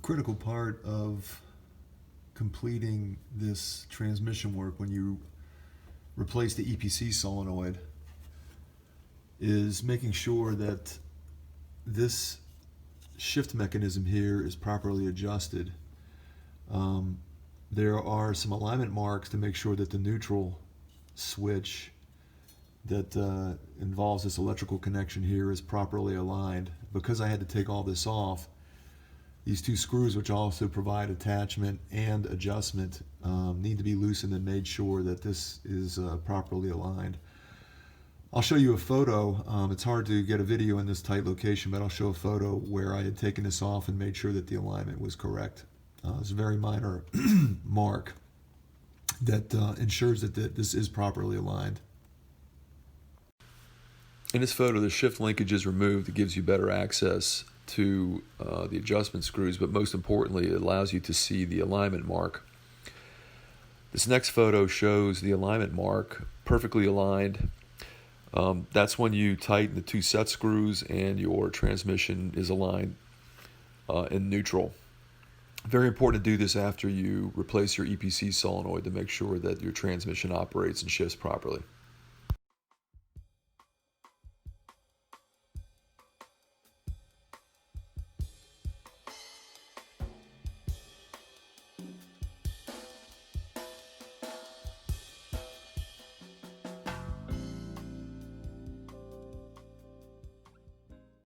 critical part of completing this transmission work when you replace the EPC solenoid is making sure that this shift mechanism here is properly adjusted. There are some alignment marks to make sure that the neutral switch that involves this electrical connection here is properly aligned. Because I had to take all this off, these two screws, which also provide attachment and adjustment, need to be loosened and made sure that this is properly aligned. I'll show you a photo. It's hard to get a video in this tight location, but I'll show a photo where I had taken this off and made sure that the alignment was correct. It's a very minor mark that ensures that this is properly aligned. In this photo, the shift linkage is removed. It gives you better access to the adjustment screws, but most importantly, it allows you to see the alignment mark. This next photo shows the alignment mark perfectly aligned. That's when you tighten the two set screws and your transmission is aligned in neutral. Very important to do this after you replace your EPC solenoid to make sure that your transmission operates and shifts properly.